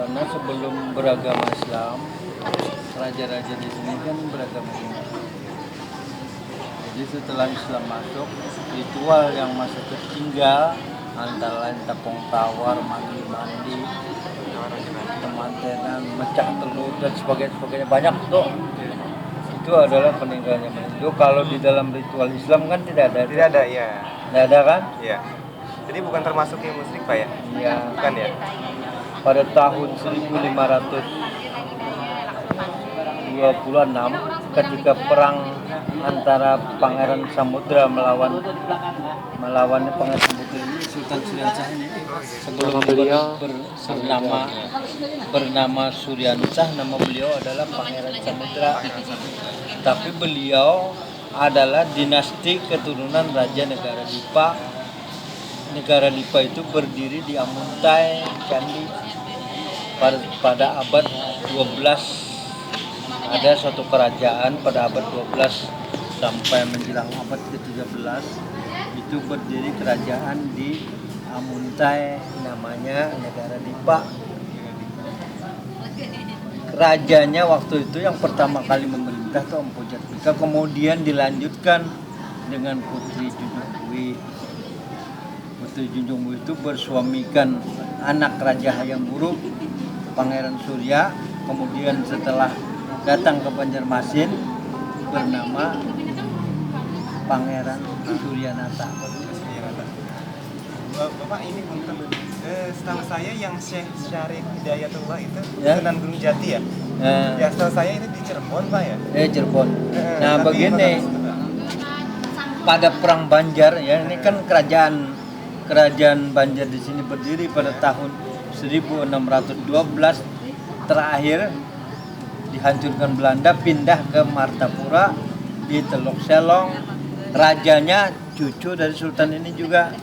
Karena sebelum beragama Islam, raja-raja di sini kan beragama Hindu. Jadi setelah Islam masuk, ritual yang masih tertinggal antara lain tepung tawar, mandi-mandi, temantenan, mecah telur dan sebagainya banyak tuh. Itu adalah peninggalannya Hindu. Kalau di dalam ritual Islam kan tidak ada. Tidak ada, ya. Tidak ada kan? Iya. Jadi bukan termasuk yang musyrik, Pak ya? Iya. Bukan ya? Pada tahun 1526 ketika perang antara Pangeran Samudra melawan Pangeran Samudra ini, Sultan Suryansah ini sebelum beliau bernama Suryansah, nama beliau adalah Pangeran Samudra. Tapi beliau adalah dinasti keturunan Raja Negara Dipa. Negara Dipa itu berdiri di Amuntai Candi pada abad 12. Ada suatu kerajaan pada abad 12 sampai menjelang abad ke-13 itu berdiri kerajaan di Amuntai, namanya Negara Dipa. Rajanya waktu itu yang pertama kali memerintah itu Empu Jatmika, kemudian dilanjutkan dengan Putri Junjungbuih. Putri Junjungbuih itu bersuamikan anak Raja Hayam Wuruk, Pangeran Surya. Kemudian setelah datang ke Banjarmasin bernama Pangeran Suryanata. Bapak ini punten. Setahu saya yang Syekh Syarif Hidayatullah itu Ya. Sunan Gunung Jati ya? Ya, setahu saya itu di Cirebon, Pak ya? Cirebon. Nah, Tapi begini, pada perang Banjar ya, ini kan kerajaan Banjar di sini berdiri pada tahun 1612, terakhir dihancurkan Belanda, pindah ke Martapura di Teluk Selong. Rajanya cucu dari Sultan ini juga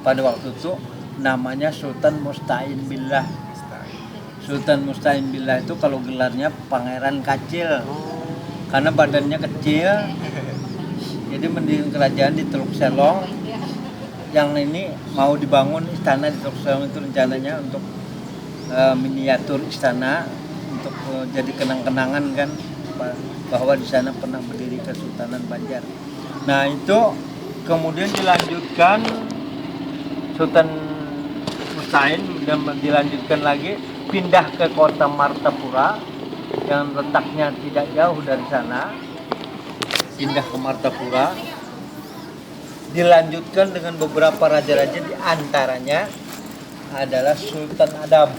pada waktu itu namanya Sultan Musta'in Billah. Sultan Musta'in Billah itu kalau gelarnya Pangeran Kacil, karena badannya kecil. Jadi mendirikan kerajaan di Teluk Selong. Yang ini mau dibangun istana di Teluk Selong itu rencananya untuk miniatur istana untuk jadi kenang-kenangan kan bahwa di sana pernah berdiri Kesultanan Banjar. Nah itu kemudian dilanjutkan Sultan Musta'in dan dilanjutkan lagi pindah ke kota Martapura yang letaknya tidak jauh dari sana. Pindah ke Martapura, dilanjutkan dengan beberapa raja-raja, di antaranya adalah Sultan Adam.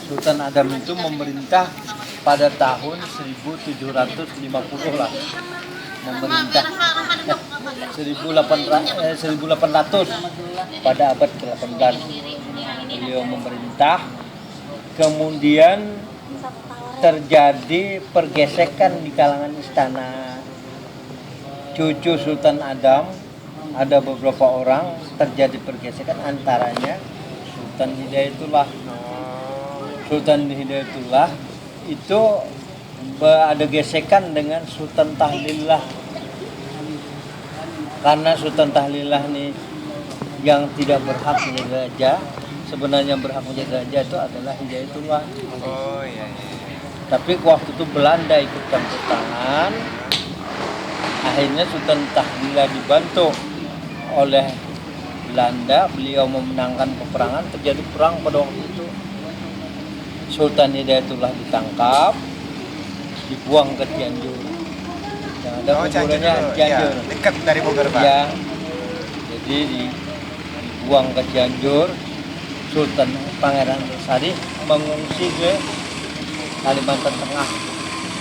Sultan Adam itu memerintah pada tahun 1750 lah. Memerintah 1800 pada abad ke-18. Beliau memerintah, kemudian terjadi pergesekan di kalangan istana. Cucu Sultan Adam ada beberapa orang terjadi pergesekan, antaranya Sultan Hidayatullah. Sultan Hidayatullah itu ada gesekan dengan Sultan Tahlillah. Karena Sultan Tahlillah ini yang tidak berhak menjadi raja, sebenarnya berhak menjadi raja itu adalah Hidayatullah. Oh iya. Tapi waktu itu Belanda ikut campur tangan. Akhirnya Sultan Tahlillah dibantu oleh Belanda, beliau memenangkan peperangan, terjadi perang pada waktu itu. Sultan Hidayatullah ditangkap, dibuang ke Cianjur. Nah, ada kuburannya Cianjur. Ya, dekat dari Bogor, Pak. Ya. Jadi dibuang ke Cianjur. Sultan Pangeran Lestari mengungsi ke Kalimantan Tengah.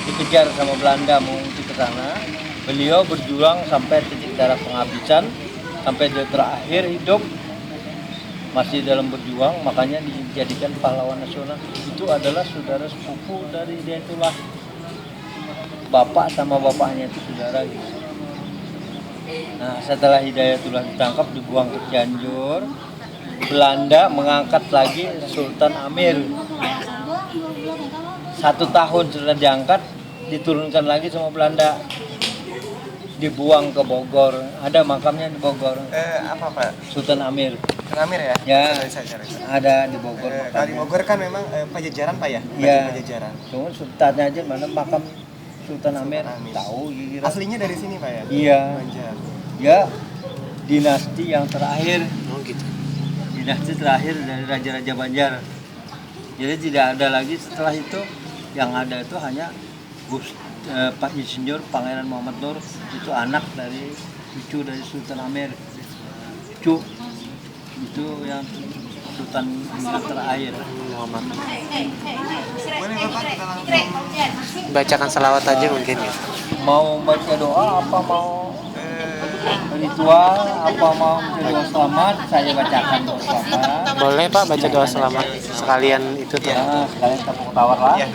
Dikejar sama Belanda mengungsi ke sana. Beliau berjuang sampai titik darah penghabisan, sampai dia terakhir hidup masih dalam berjuang, makanya dijadikan pahlawan nasional. Itu adalah saudara sepupu dari Hidayatullah. Bapak sama bapaknya itu saudara gitu. Nah, setelah Hidayatullah ditangkap, dibuang ke Cianjur, Belanda mengangkat lagi Sultan Amir. 1 tahun setelah diangkat, diturunkan lagi sama Belanda, dibuang ke Bogor. Ada makamnya di Bogor. Apa, Pak? Sultan Amir. Sultan Amir ya? Ya. Sorry. Ada di Bogor. Kalau di Bogor kan memang Pajajaran Pak ya? Iya. Pajajaran. Cuma sultannya aja mana makam Sultan Amir. Amir. Tahu kira. Aslinya dari sini Pak ya? Iya. Banjar. Ya, dinasti yang terakhir. Oh gitu. Dinasti terakhir dari Raja-Raja Banjar. Jadi tidak ada lagi setelah itu. Yang ada itu hanya Pak Insinyur Pangeran Muhammad Nur, itu anak dari cucu dari Sultan Amir. Cucu itu yang Sultan terakhir. Muhammad. Boleh Bapak kita langsung Bacakan salawat aja mungkin ya. Mau baca doa apa mau ritual apa mau doa selamat saya bacakan doa selamat. Boleh Pak baca doa selamat sekalian itu tuh. Ya sekalian tepuk tawar lah. ya.